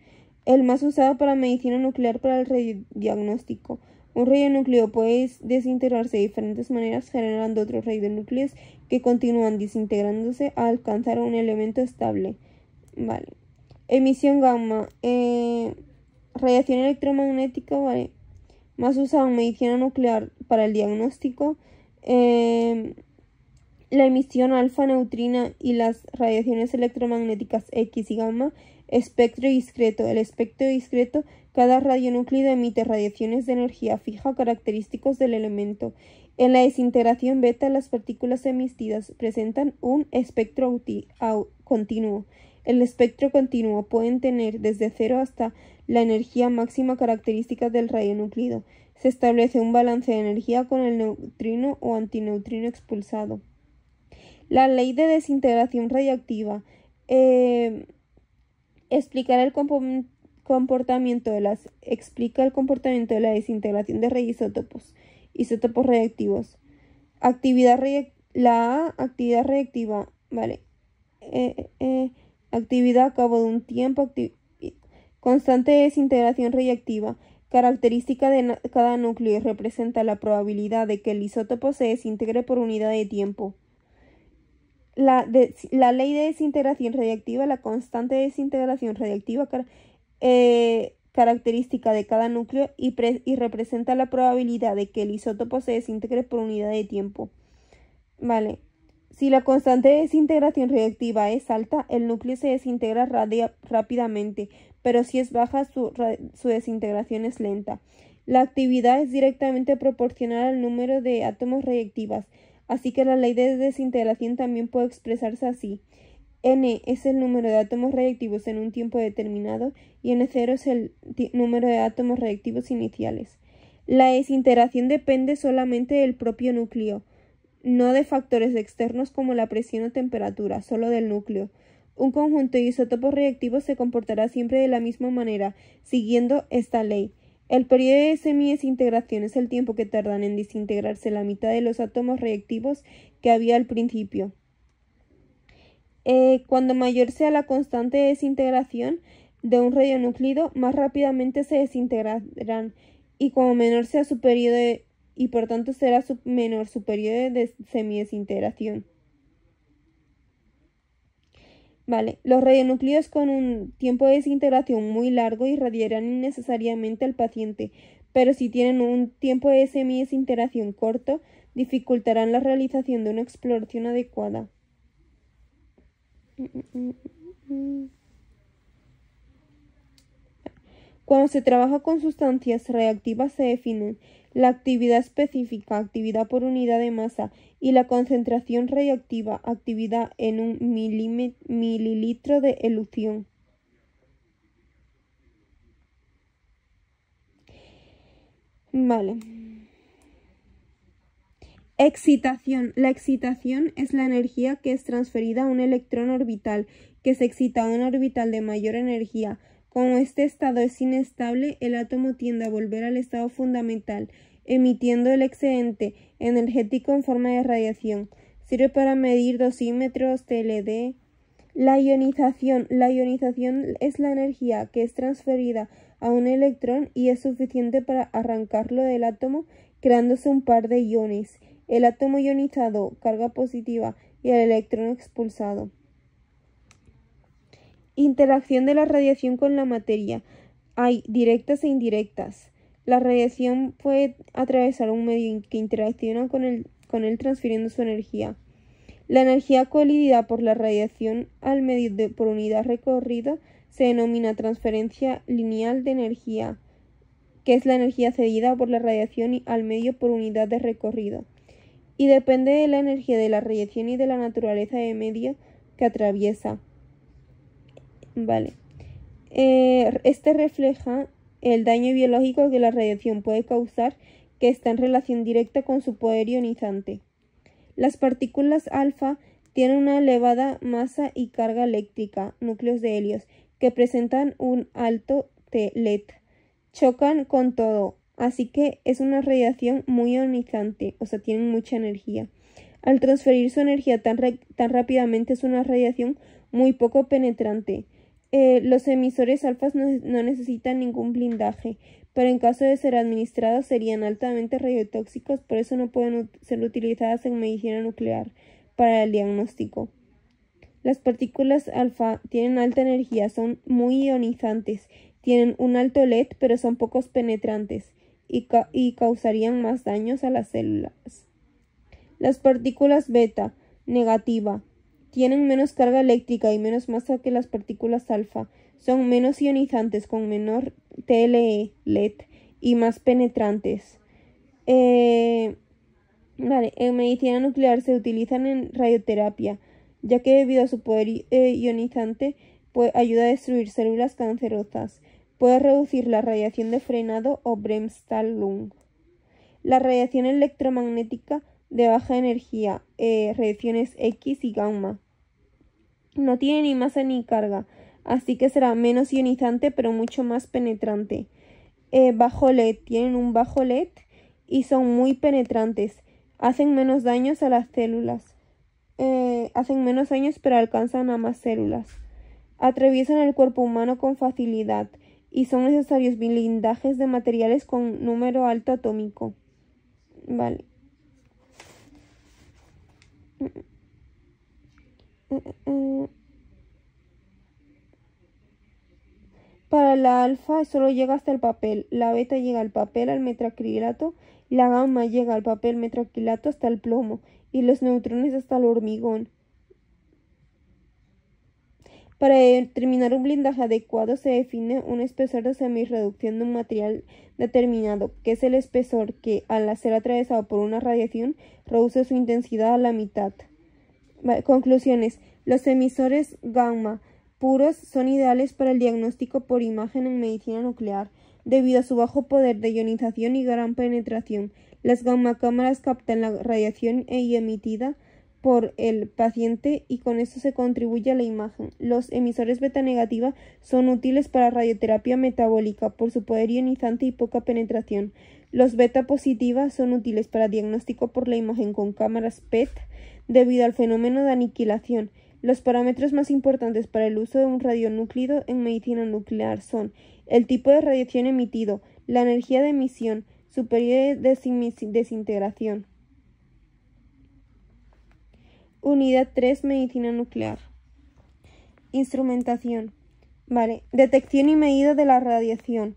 El más usado para medicina nuclear para el radiodiagnóstico. Un radionúcleo puede desintegrarse de diferentes maneras, generando otros radionúcleos que continúan desintegrándose a alcanzar un elemento estable. Vale. Emisión gamma. Radiación electromagnética, vale. Más usado en medicina nuclear para el diagnóstico. La emisión alfa neutrina y las radiaciones electromagnéticas X y gamma. Espectro discreto. El espectro discreto, cada radionúclido emite radiaciones de energía fija característicos del elemento. En la desintegración beta, las partículas emitidas presentan un espectro continuo. El espectro continuo pueden tener desde 0 hasta la energía máxima característica del radionúclido. Se establece un balance de energía con el neutrino o antineutrino expulsado. La ley de desintegración radiactiva explica el comportamiento de la desintegración de isótopos radiactivos. Actividad radiactiva, vale. Actividad a cabo de un tiempo. Constante de desintegración radiactiva. Característica de cada núcleo y representa la probabilidad de que el isótopo se desintegre por unidad de tiempo. La ley de desintegración radiactiva, la constante de desintegración radiactiva, característica de cada núcleo y representa la probabilidad de que el isótopo se desintegre por unidad de tiempo. Vale. Si la constante de desintegración radiactiva es alta, el núcleo se desintegra rápidamente, pero si es baja su desintegración es lenta. La actividad es directamente proporcional al número de átomos radiactivos, así que la ley de desintegración también puede expresarse así. N es el número de átomos radiactivos en un tiempo determinado y N0 es el número de átomos radiactivos iniciales. La desintegración depende solamente del propio núcleo, no de factores externos como la presión o temperatura, solo del núcleo. Un conjunto de isótopos reactivos se comportará siempre de la misma manera, siguiendo esta ley. El periodo de semidesintegración es el tiempo que tardan en desintegrarse la mitad de los átomos reactivos que había al principio. Cuando mayor sea la constante de desintegración de un radionúclido, más rápidamente se desintegrarán, y como menor sea su periodo y por tanto será menor su periodo de semidesintegración. Vale, los radionúclidos con un tiempo de desintegración muy largo irradiarán innecesariamente al paciente, pero si tienen un tiempo de semidesintegración corto, dificultarán la realización de una exploración adecuada. Cuando se trabaja con sustancias reactivas se definen la actividad específica, actividad por unidad de masa, y la concentración reactiva, actividad en un mililitro de elución. Vale. Excitación. La excitación es la energía que es transferida a un electrón orbital, que se excita a un orbital de mayor energía. Como este estado es inestable, el átomo tiende a volver al estado fundamental, emitiendo el excedente energético en forma de radiación. Sirve para medir dosímetros, TLD. La ionización. La ionización es la energía que es transferida a un electrón y es suficiente para arrancarlo del átomo, creándose un par de iones. El átomo ionizado, carga positiva, y el electrón expulsado. Interacción de la radiación con la materia. Hay directas e indirectas. La radiación puede atravesar un medio que interacciona con él transfiriendo su energía. La energía colidida por la radiación al medio por unidad recorrida se denomina transferencia lineal de energía, que es la energía cedida por la radiación al medio por unidad de recorrido, y depende de la energía de la radiación y de la naturaleza de medio que atraviesa. Vale. Este refleja el daño biológico que la radiación puede causar, que está en relación directa con su poder ionizante. Las partículas alfa tienen una elevada masa y carga eléctrica, núcleos de helios, que presentan un alto TLET. Chocan con todo, así que es una radiación muy ionizante, o sea, tienen mucha energía. Al transferir su energía tan rápidamente es una radiación muy poco penetrante. Los emisores alfas no necesitan ningún blindaje, pero en caso de ser administrados serían altamente radiotóxicos, por eso no pueden ser utilizadas en medicina nuclear para el diagnóstico. Las partículas alfa tienen alta energía, son muy ionizantes, tienen un alto LED, pero son pocos penetrantes y causarían más daños a las células. Las partículas beta, negativa, tienen menos carga eléctrica y menos masa que las partículas alfa. Son menos ionizantes, con menor TLE, LED, y más penetrantes. En medicina nuclear se utilizan en radioterapia, ya que debido a su poder ionizante ayuda a destruir células cancerosas. Puede reducir la radiación de frenado o Bremsstrahlung. La radiación electromagnética de baja energía, radiaciones X y gamma, no tiene ni masa ni carga, así que será menos ionizante pero mucho más penetrante. Bajo LED, tienen un bajo LED y son muy penetrantes, hacen menos daños a las células, hacen menos daños pero alcanzan a más células. Atraviesan el cuerpo humano con facilidad y son necesarios blindajes de materiales con número alto atómico. Vale. Para la alfa solo llega hasta el papel, la beta llega al papel, al metacrilato, la gamma llega al papel metacrilato hasta el plomo y los neutrones hasta el hormigón. Para determinar un blindaje adecuado se define un espesor de semirreducción de un material determinado, que es el espesor que, al ser atravesado por una radiación, reduce su intensidad a la mitad. Conclusiones. Los emisores gamma puros son ideales para el diagnóstico por imagen en medicina nuclear, debido a su bajo poder de ionización y gran penetración. Las gamma cámaras captan la radiación emitida por el paciente y con esto se contribuye a la imagen. Los emisores beta negativa son útiles para radioterapia metabólica por su poder ionizante y poca penetración. Los beta positiva son útiles para diagnóstico por la imagen con cámaras PET debido al fenómeno de aniquilación. Los parámetros más importantes para el uso de un radionúclido en medicina nuclear son el tipo de radiación emitido, la energía de emisión, su periodo de desintegración. Unidad 3. Medicina nuclear. Instrumentación. Detección y medida de la radiación.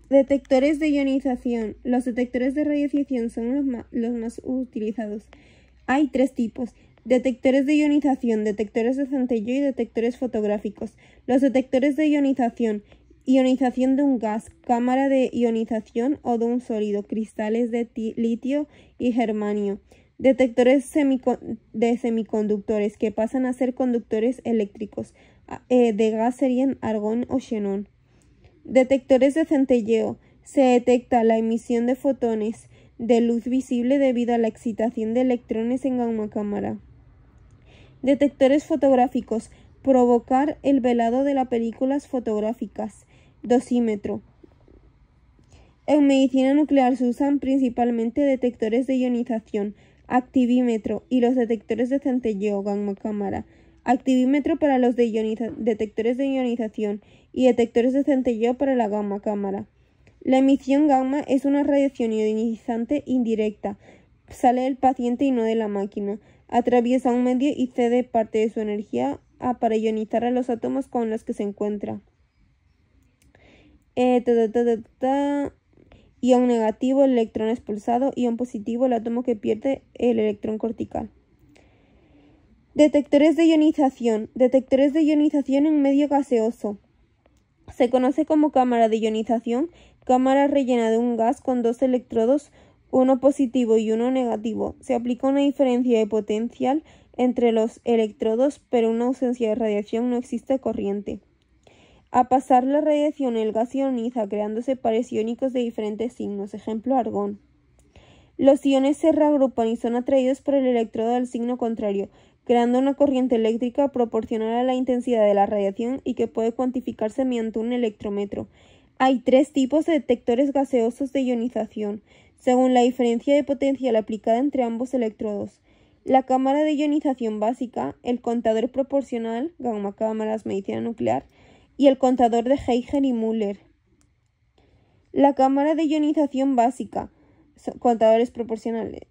Detectores de ionización. Los detectores de radiación son los más utilizados. Hay 3 tipos. Detectores de ionización, detectores de centelleo y detectores fotográficos. Los detectores de ionización. Ionización de un gas, cámara de ionización o de un sólido, cristales de litio y germanio. Detectores de semiconductores que pasan a ser conductores eléctricos. De gas serían argón o xenón. Detectores de centelleo. Se detecta la emisión de fotones de luz visible debido a la excitación de electrones en gamma cámara. Detectores fotográficos. Provocar el velado de las películas fotográficas. Dosímetro. En medicina nuclear se usan principalmente detectores de ionización, activímetro y los detectores de centelleo gamma cámara. Activímetro para los detectores de ionización y detectores de centelleo para la gamma cámara. La emisión gamma es una radiación ionizante indirecta. Sale del paciente y no de la máquina. Atraviesa un medio y cede parte de su energía para ionizar a los átomos con los que se encuentra. Ion negativo, el electrón expulsado. Ion positivo, el átomo que pierde el electrón cortical. Detectores de ionización. Detectores de ionización en medio gaseoso. Se conoce como cámara de ionización, cámara rellena de un gas con 2 electrodos, uno positivo y uno negativo. Se aplica una diferencia de potencial entre los electrodos, pero en ausencia de radiación no existe corriente. A pasar la radiación, el gas ioniza, creándose pares iónicos de diferentes signos, ejemplo argón. Los iones se reagrupan y son atraídos por el electrodo del signo contrario, creando una corriente eléctrica proporcional a la intensidad de la radiación y que puede cuantificarse mediante un electrómetro. Hay 3 tipos de detectores gaseosos de ionización, según la diferencia de potencial aplicada entre ambos electrodos. La cámara de ionización básica, el contador proporcional, gamma cámaras, medicina nuclear, y el contador de Geiger y Müller. La cámara de ionización básica, contadores proporcionales,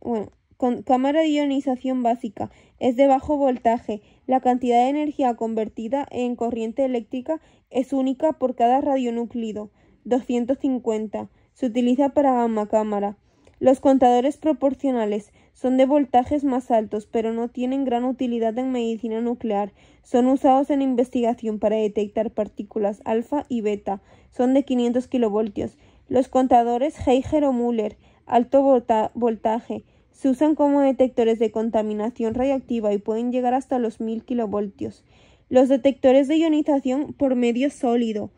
cámara de ionización básica es de bajo voltaje. La cantidad de energía convertida en corriente eléctrica es única por cada radionúclido, 250. Se utiliza para gamma cámara. Los contadores proporcionales son de voltajes más altos, pero no tienen gran utilidad en medicina nuclear. Son usados en investigación para detectar partículas alfa y beta. Son de 500 kilovoltios. Los contadores Geiger o Müller, alto voltaje, se usan como detectores de contaminación radiactiva y pueden llegar hasta los 1000 kilovoltios. Los detectores de ionización por medio sólido,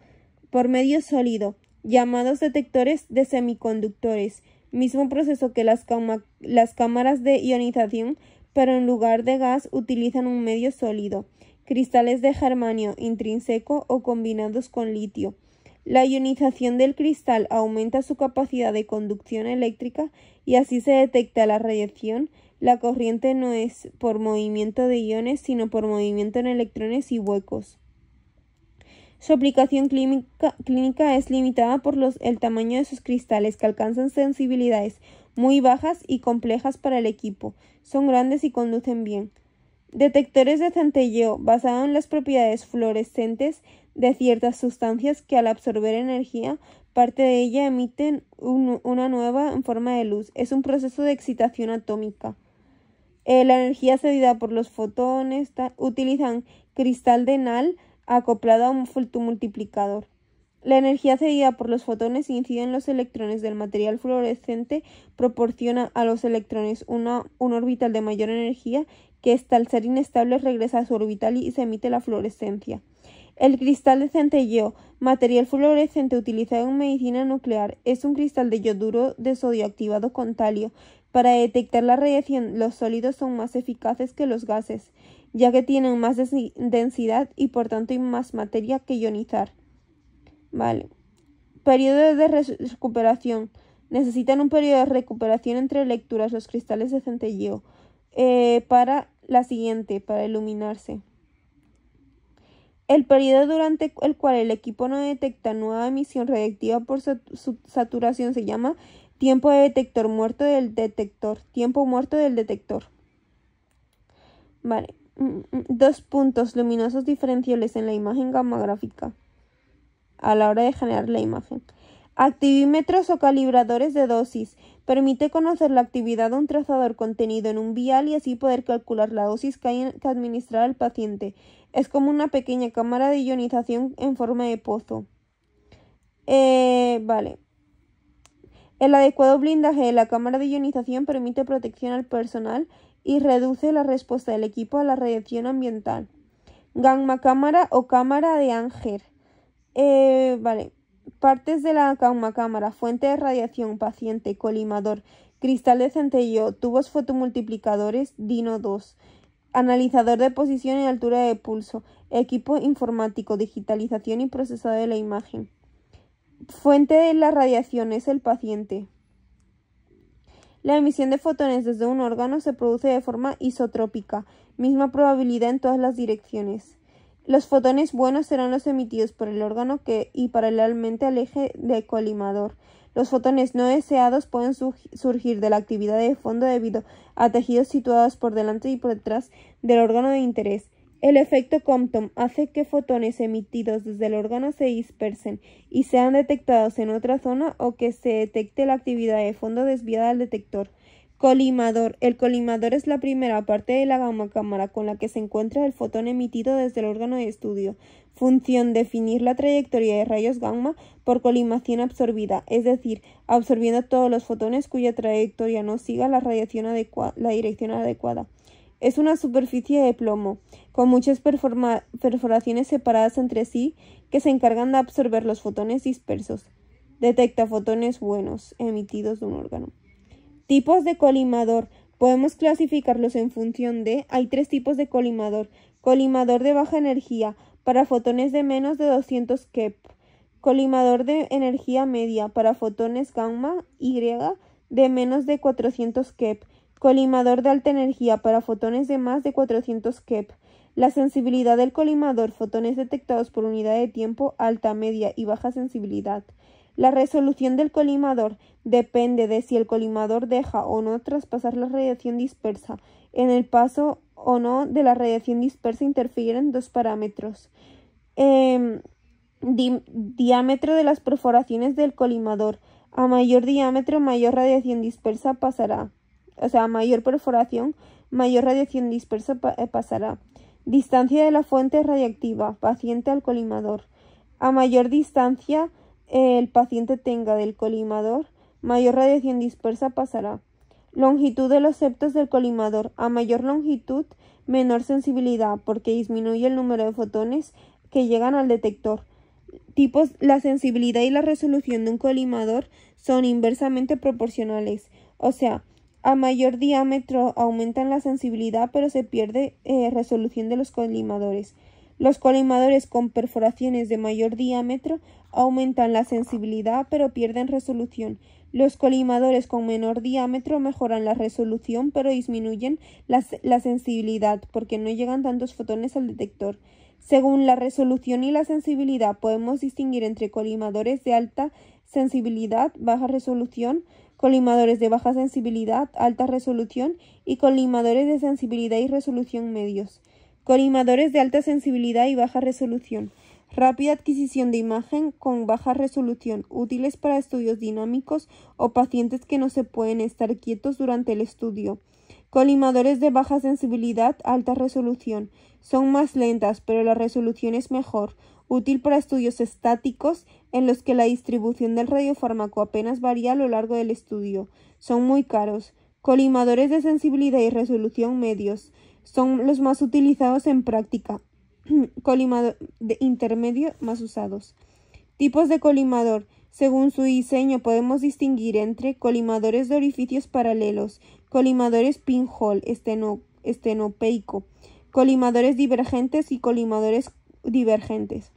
llamados detectores de semiconductores, mismo proceso que las cámaras de ionización, pero en lugar de gas utilizan un medio sólido, cristales de germanio intrínseco o combinados con litio. La ionización del cristal aumenta su capacidad de conducción eléctrica y así se detecta la radiación. La corriente no es por movimiento de iones, sino por movimiento en electrones y huecos. Su aplicación clínica es limitada por el tamaño de sus cristales, que alcanzan sensibilidades muy bajas y complejas para el equipo. Son grandes y conducen bien. Detectores de centelleo, basados en las propiedades fluorescentes de ciertas sustancias que al absorber energía, parte de ella emiten una nueva en forma de luz. Es un proceso de excitación atómica. La energía cedida por los fotones utilizan cristal de NAL acoplado a un fotomultiplicador. La energía cedida por los fotones incide en los electrones del material fluorescente, proporciona a los electrones un orbital de mayor energía que al ser inestable regresa a su orbital y se emite la fluorescencia. El cristal de centelleo, material fluorescente utilizado en medicina nuclear, es un cristal de yoduro de sodio activado con talio. Para detectar la radiación, los sólidos son más eficaces que los gases, ya que tienen más densidad y por tanto hay más materia que ionizar. Vale. Periodo de recuperación. Necesitan un periodo de recuperación entre lecturas los cristales de centelleo para la siguiente, para iluminarse. El periodo durante el cual el equipo no detecta nueva emisión radiactiva por su saturación se llama tiempo de detector muerto del detector. Tiempo muerto del detector. Vale. 2 puntos luminosos diferenciales en la imagen gamma gráfica a la hora de generar la imagen. Activímetros o calibradores de dosis. Permite conocer la actividad de un trazador contenido en un vial y así poder calcular la dosis que administrar al paciente. Es como una pequeña cámara de ionización en forma de pozo. Vale. El adecuado blindaje de la cámara de ionización permite protección al personal y reduce la respuesta del equipo a la radiación ambiental. Gamma cámara o cámara de Anger. Vale. Partes de la gamma cámara: fuente de radiación, paciente, colimador, cristal de centelleo, tubos fotomultiplicadores, Dino 2, analizador de posición y altura de pulso, equipo informático, digitalización y procesado de la imagen. Fuente de la radiación es el paciente. La emisión de fotones desde un órgano se produce de forma isotrópica, misma probabilidad en todas las direcciones. Los fotones buenos serán los emitidos por el órgano y paralelamente al eje de colimador. Los fotones no deseados pueden surgir de la actividad de fondo debido a tejidos situados por delante y por detrás del órgano de interés. El efecto Compton hace que fotones emitidos desde el órgano se dispersen y sean detectados en otra zona o que se detecte la actividad de fondo desviada al detector. Colimador. El colimador es la primera parte de la gamma cámara con la que se encuentra el fotón emitido desde el órgano de estudio. Función: definir la trayectoria de rayos gamma por colimación absorbida, es decir, absorbiendo todos los fotones cuya trayectoria no siga la dirección adecuada. Es una superficie de plomo, con muchas perforaciones separadas entre sí que se encargan de absorber los fotones dispersos. Detecta fotones buenos emitidos de un órgano. Tipos de colimador. Podemos clasificarlos en función de... Hay 3 tipos de colimador. Colimador de baja energía, para fotones de menos de 200 keV. Colimador de energía media, para fotones gamma Y de menos de 400 keV. Colimador de alta energía, para fotones de más de 400 keV. La sensibilidad del colimador: fotones detectados por unidad de tiempo, alta, media y baja sensibilidad. La resolución del colimador depende de si el colimador deja o no traspasar la radiación dispersa. En el paso o no de la radiación dispersa interfieren 2 parámetros. Diámetro de las perforaciones del colimador. A mayor diámetro, mayor radiación dispersa pasará. O sea, a mayor perforación, mayor radiación dispersa pasará. Distancia de la fuente radiactiva, paciente al colimador. A mayor distancia el paciente tenga del colimador, mayor radiación dispersa pasará. Longitud de los septos del colimador. A mayor longitud, menor sensibilidad, porque disminuye el número de fotones que llegan al detector. Tipos: la sensibilidad y la resolución de un colimador son inversamente proporcionales. O sea, a mayor diámetro aumentan la sensibilidad, pero se pierde resolución de los colimadores. Los colimadores con perforaciones de mayor diámetro aumentan la sensibilidad, pero pierden resolución. Los colimadores con menor diámetro mejoran la resolución, pero disminuyen la sensibilidad, porque no llegan tantos fotones al detector. Según la resolución y la sensibilidad, podemos distinguir entre colimadores de alta sensibilidad, baja resolución, colimadores de baja sensibilidad, alta resolución y colimadores de sensibilidad y resolución medios. Colimadores de alta sensibilidad y baja resolución. Rápida adquisición de imagen con baja resolución, útiles para estudios dinámicos o pacientes que no se pueden estar quietos durante el estudio. Colimadores de baja sensibilidad, alta resolución. Son más lentas, pero la resolución es mejor. Útil para estudios estáticos en los que la distribución del radiofármaco apenas varía a lo largo del estudio. Son muy caros. Colimadores de sensibilidad y resolución medios. Son los más utilizados en práctica. Colimador de intermedio más usados. Tipos de colimador. Según su diseño podemos distinguir entre colimadores de orificios paralelos, colimadores pinhole, estenopeico, colimadores divergentes y colimadores divergentes.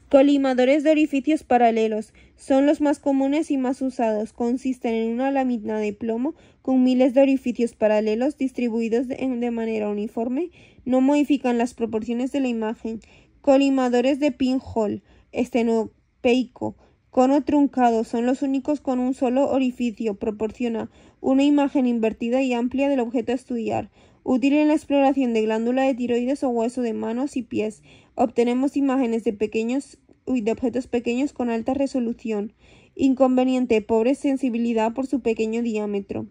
Colimadores de orificios paralelos son los más comunes y más usados. Consisten en una lámina de plomo con miles de orificios paralelos distribuidos de manera uniforme. No modifican las proporciones de la imagen. Colimadores de pinhole, estenopeico, cono truncado, son los únicos con un solo orificio. Proporciona una imagen invertida y amplia del objeto a estudiar. Útil en la exploración de glándula de tiroides o hueso de manos y pies. Obtenemos imágenes de objetos pequeños con alta resolución. Inconveniente: pobre sensibilidad por su pequeño diámetro.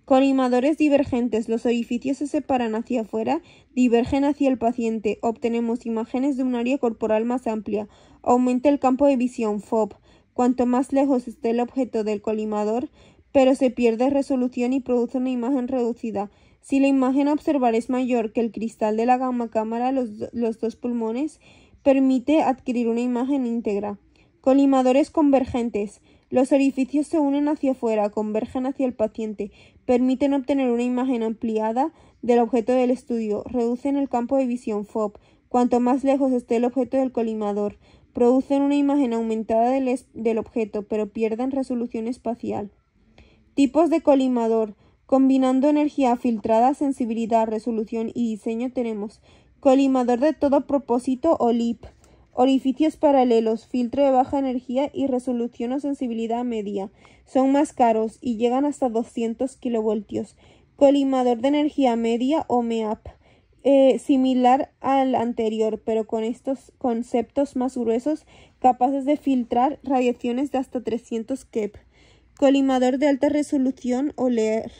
Colimadores divergentes. Los orificios se separan hacia afuera, divergen hacia el paciente. Obtenemos imágenes de un área corporal más amplia. Aumenta el campo de visión, FOV. Cuanto más lejos esté el objeto del colimador, pero se pierde resolución y produce una imagen reducida. Si la imagen a observar es mayor que el cristal de la gamma cámara, los dos pulmones, permite adquirir una imagen íntegra. Colimadores convergentes. Los orificios se unen hacia afuera, convergen hacia el paciente, permiten obtener una imagen ampliada del objeto del estudio, reducen el campo de visión FOV. Cuanto más lejos esté el objeto del colimador, producen una imagen aumentada del objeto, pero pierden resolución espacial. Tipos de colimador. Combinando energía filtrada, sensibilidad, resolución y diseño tenemos colimador de todo propósito o LIP, orificios paralelos, filtro de baja energía y resolución o sensibilidad media. Son más caros y llegan hasta 200 kilovoltios. Colimador de energía media o MEAP, similar al anterior, pero con estos conceptos más gruesos, capaces de filtrar radiaciones de hasta 300 keV. Colimador de alta resolución o LER.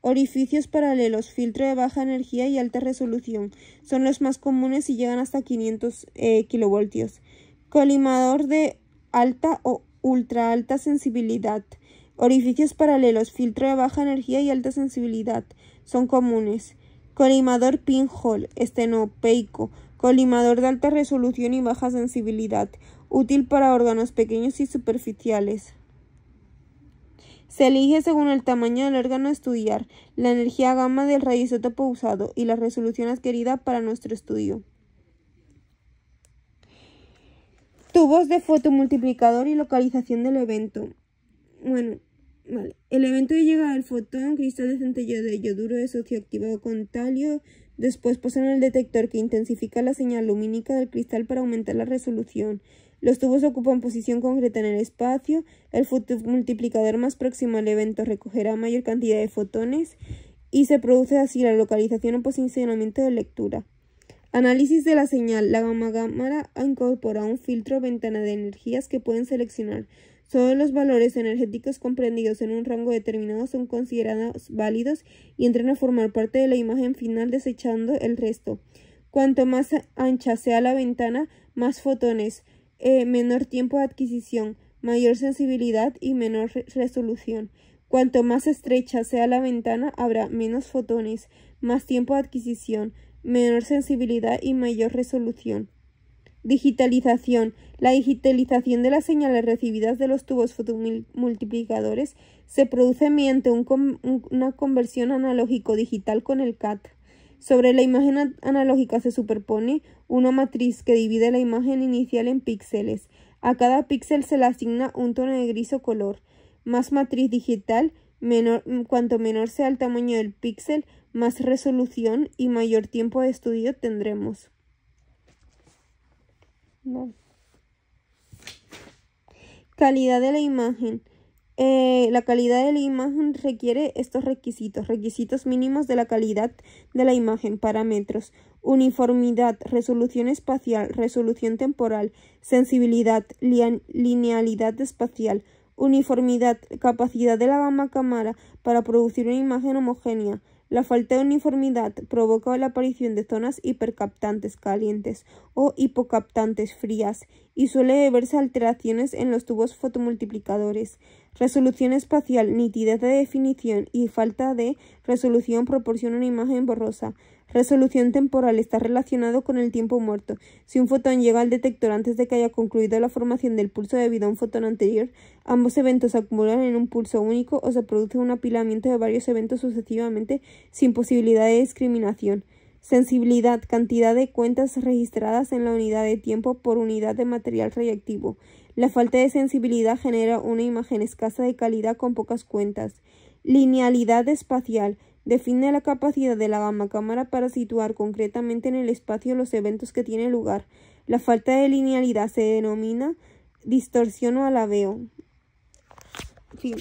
Orificios paralelos, filtro de baja energía y alta resolución. Son los más comunes y llegan hasta 500 kilovoltios. Colimador de alta o ultra alta sensibilidad. Orificios paralelos, filtro de baja energía y alta sensibilidad. Son comunes. Colimador pinhole, estenopeico. Colimador de alta resolución y baja sensibilidad. Útil para órganos pequeños y superficiales. Se elige según el tamaño del órgano a estudiar, la energía gamma del radioisótopo usado y la resolución adquirida para nuestro estudio. Tubos de fotomultiplicador y localización del evento. El evento de llegada del fotón, cristal de centello de yoduro de sodio activado con talio. Después pasan al detector que intensifica la señal lumínica del cristal para aumentar la resolución. Los tubos ocupan posición concreta en el espacio. El fotomultiplicador más próximo al evento recogerá mayor cantidad de fotones y se produce así la localización o posicionamiento de lectura. Análisis de la señal. La gamma cámara incorpora un filtro ventana de energías que pueden seleccionar. Solo los valores energéticos comprendidos en un rango determinado son considerados válidos y entran a formar parte de la imagen final, desechando el resto. Cuanto más ancha sea la ventana, más fotones, menor tiempo de adquisición, mayor sensibilidad y menor resolución. Cuanto más estrecha sea la ventana, habrá menos fotones, más tiempo de adquisición, menor sensibilidad y mayor resolución. Digitalización. La digitalización de las señales recibidas de los tubos fotomultiplicadores se produce mediante una conversión analógico-digital con el CAT. Sobre la imagen analógica se superpone una matriz que divide la imagen inicial en píxeles. A cada píxel se le asigna un tono de gris o color. Más matriz digital, cuanto menor sea el tamaño del píxel, más resolución y mayor tiempo de estudio tendremos. Calidad de la imagen. La calidad de la imagen requiere estos requisitos mínimos de la calidad de la imagen, parámetros: uniformidad, resolución espacial, resolución temporal, sensibilidad, linealidad espacial, Uniformidad, capacidad de la gamma cámara para producir una imagen homogénea. La falta de uniformidad provoca la aparición de zonas hipercaptantes calientes o hipocaptantes frías y suele verse alteraciones en los tubos fotomultiplicadores. Resolución espacial, nitidez de definición y falta de resolución proporciona una imagen borrosa. Resolución temporal está relacionado con el tiempo muerto. Si un fotón llega al detector antes de que haya concluido la formación del pulso debido a un fotón anterior, ambos eventos se acumulan en un pulso único o se produce un apilamiento de varios eventos sucesivamente sin posibilidad de discriminación. Sensibilidad, cantidad de cuentas registradas en la unidad de tiempo por unidad de material radiactivo. La falta de sensibilidad genera una imagen escasa de calidad con pocas cuentas. Linealidad espacial. Define la capacidad de la gamma cámara para situar concretamente en el espacio los eventos que tienen lugar. La falta de linealidad se denomina distorsión o alabeo. Fin.